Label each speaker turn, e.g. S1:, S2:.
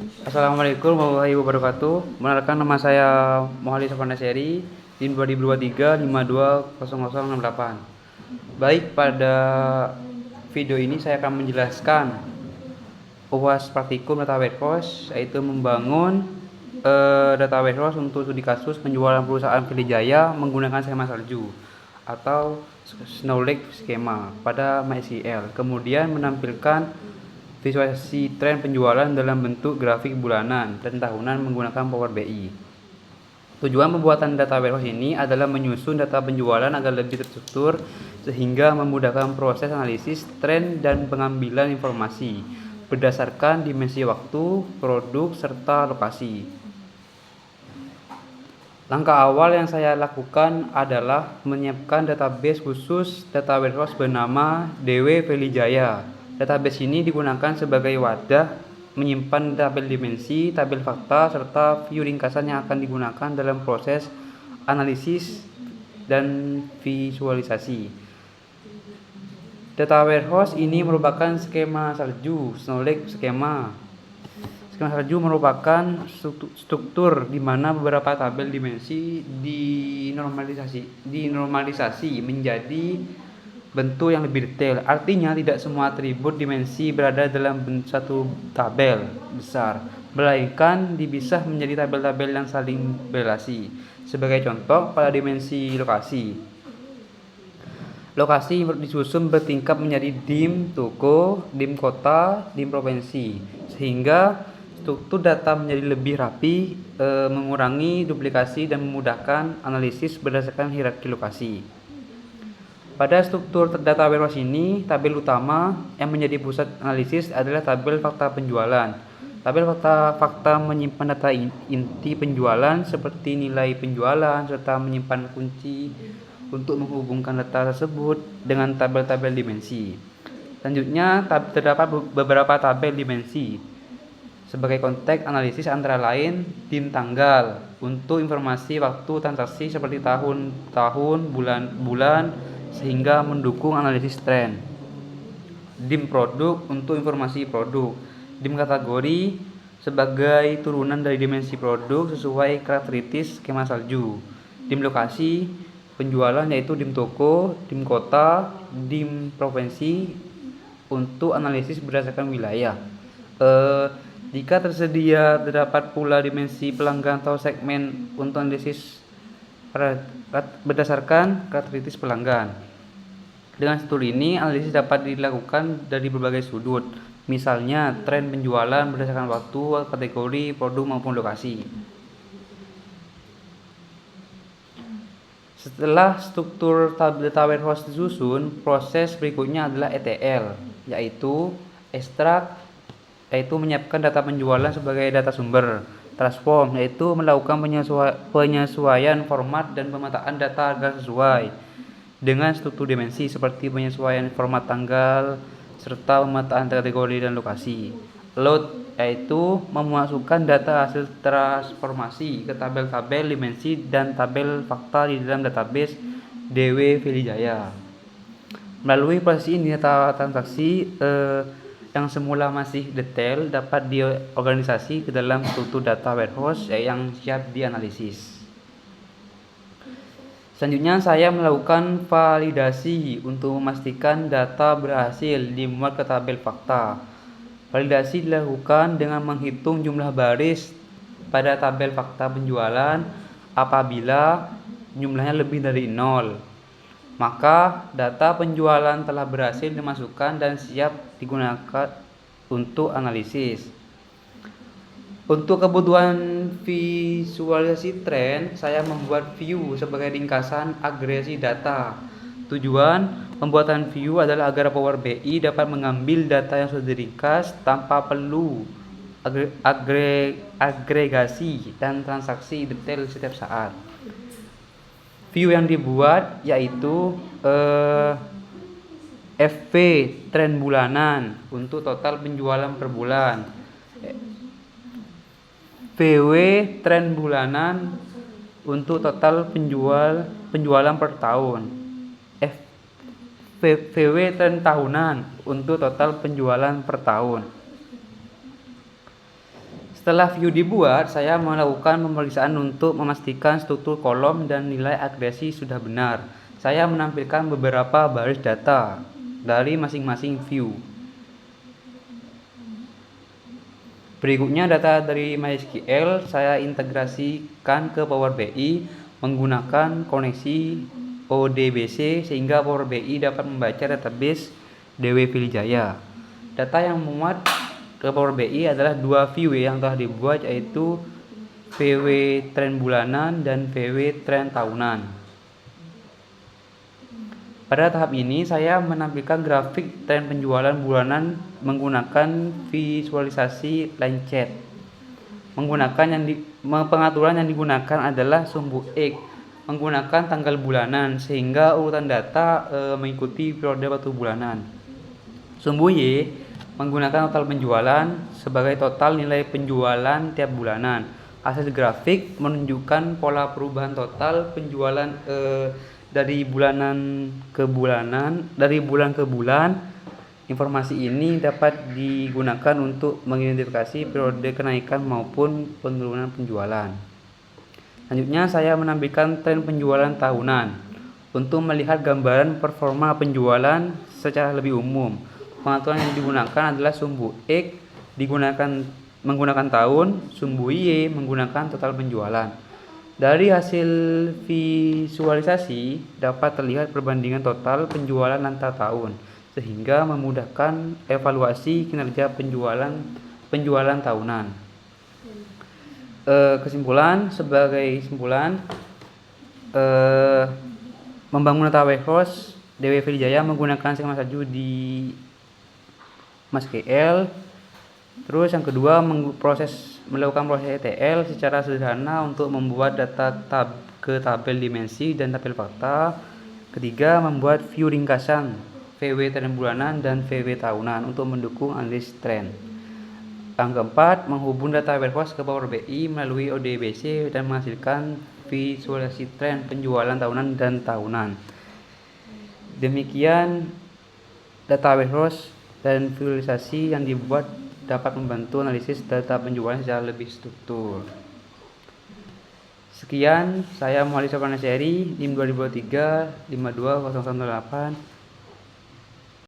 S1: Assalamualaikum warahmatullahi wabarakatuh. Mengenalkan nama saya Mohali Sofandaseri, NIM 2023 520068. Baik, pada video ini saya akan menjelaskan UAS praktikum data warehouse, yaitu membangun data warehouse untuk studi kasus penjualan perusahaan Filijaya menggunakan skema salju atau Snowflake skema pada MySQL. Kemudian menampilkan visualisasi tren penjualan dalam bentuk grafik bulanan dan tahunan menggunakan Power BI. Tujuan pembuatan data warehouse ini adalah menyusun data penjualan agar lebih terstruktur sehingga memudahkan proses analisis tren dan pengambilan informasi berdasarkan dimensi waktu, produk, serta lokasi. Langkah awal yang saya lakukan adalah menyiapkan database khusus data warehouse bernama DW Filijaya. Database ini digunakan sebagai wadah menyimpan tabel dimensi, tabel fakta, serta view ringkasan yang akan digunakan dalam proses analisis dan visualisasi. Data warehouse ini merupakan skema salju, Snowflake skema. Skema salju merupakan struktur di mana beberapa tabel dimensi dinormalisasi menjadi bentuk yang lebih detail. Artinya tidak semua atribut dimensi berada dalam satu tabel besar, melainkan dipisah menjadi tabel-tabel yang saling berelasi. Sebagai contoh, pada dimensi lokasi disusun bertingkat menjadi DIM toko, DIM kota, DIM provinsi, sehingga struktur data menjadi lebih rapi, mengurangi duplikasi dan memudahkan analisis berdasarkan hierarki lokasi. Pada struktur data warehouse ini, tabel utama yang menjadi pusat analisis adalah tabel fakta penjualan. Tabel fakta menyimpan data inti penjualan seperti nilai penjualan serta menyimpan kunci untuk menghubungkan data tersebut dengan tabel-tabel dimensi. Selanjutnya, terdapat beberapa tabel dimensi sebagai konteks analisis, antara lain DIM tanggal untuk informasi waktu transaksi seperti tahun, bulan, sehingga mendukung analisis tren. DIM produk untuk informasi produk. DIM kategori sebagai turunan dari dimensi produk sesuai karakteristik skema salju. DIM lokasi penjualan yaitu DIM toko, DIM kota, DIM provinsi untuk analisis berdasarkan wilayah. Jika terdapat pula dimensi pelanggan atau segmen untuk analisis berdasarkan karakteristik pelanggan. Dengan struktur ini, analisis dapat dilakukan dari berbagai sudut, misalnya tren penjualan berdasarkan waktu, kategori, produk maupun lokasi. Setelah struktur data warehouse disusun, proses berikutnya adalah ETL, yaitu ekstrak, yaitu menyiapkan data penjualan sebagai data sumber. Transform, yaitu melakukan penyesuaian format dan pemetaan data agar sesuai dengan struktur dimensi seperti penyesuaian format tanggal serta pemetaan kategori dan lokasi. Load, yaitu memasukkan data hasil transformasi ke tabel-tabel dimensi dan tabel fakta di dalam database DW Filijaya. Melalui proses ini, data transaksi yang semula masih detail dapat diorganisasi ke dalam struktur data warehouse yang siap dianalisis. Selanjutnya, saya melakukan validasi untuk memastikan data berhasil dimuat ke tabel fakta. Validasi dilakukan dengan menghitung jumlah baris pada tabel fakta penjualan. Apabila jumlahnya lebih dari 0, maka data penjualan telah berhasil dimasukkan dan siap digunakan untuk analisis. Untuk kebutuhan visualisasi tren, saya membuat view sebagai ringkasan agregasi data. Tujuan pembuatan view adalah agar Power BI dapat mengambil data yang sudah diringkas tanpa perlu agregasi dan transaksi detail setiap saat. View yang dibuat yaitu FV tren bulanan untuk total penjualan per bulan, VW tren bulanan untuk total penjualan per tahun, VW tren tahunan untuk total penjualan per tahun. Setelah view dibuat, saya melakukan pemeriksaan untuk memastikan struktur kolom dan nilai akurasi sudah benar. Saya menampilkan beberapa baris data dari masing-masing view. Berikutnya data dari MySQL saya integrasikan ke Power BI menggunakan koneksi ODBC sehingga Power BI dapat membaca database DW Filijaya. Data yang memuat ke Power BI adalah dua view yang telah dibuat, yaitu VW tren bulanan dan VW tren tahunan. Pada tahap ini saya menampilkan grafik tren penjualan bulanan menggunakan visualisasi line chart. Pengaturan yang digunakan adalah sumbu X menggunakan tanggal bulanan sehingga urutan data mengikuti periode waktu bulanan. Sumbu Y menggunakan total penjualan sebagai total nilai penjualan tiap bulanan. Hasil grafik menunjukkan pola perubahan total penjualan dari bulan ke bulan. Informasi ini dapat digunakan untuk mengidentifikasi periode kenaikan maupun penurunan penjualan. Selanjutnya saya menampilkan tren penjualan tahunan. Untuk melihat gambaran performa penjualan secara lebih umum, pengaturan yang digunakan adalah sumbu X menggunakan tahun, sumbu Y menggunakan total penjualan. Dari hasil visualisasi dapat terlihat perbandingan total penjualan antar tahun, sehingga memudahkan evaluasi kinerja penjualan tahunan. Sebagai kesimpulan, membangun data warehouse DW Filijaya menggunakan skema salju di MySQL. Terus yang kedua, melakukan proses ETL secara sederhana untuk membuat data ke tabel dimensi dan tabel fakta. Ketiga, membuat view ringkasan VW tren bulanan dan VW tahunan untuk mendukung analisis tren. Yang keempat, menghubung data warehouse ke Power BI melalui ODBC dan menghasilkan visualisasi tren penjualan tahunan dan tahunan. Demikian data warehouse dan visualisasi yang dibuat dapat membantu analisis data penjualan secara lebih struktur. Sekian, saya Muhammad Sofyan Seri, NIM 2023 52008.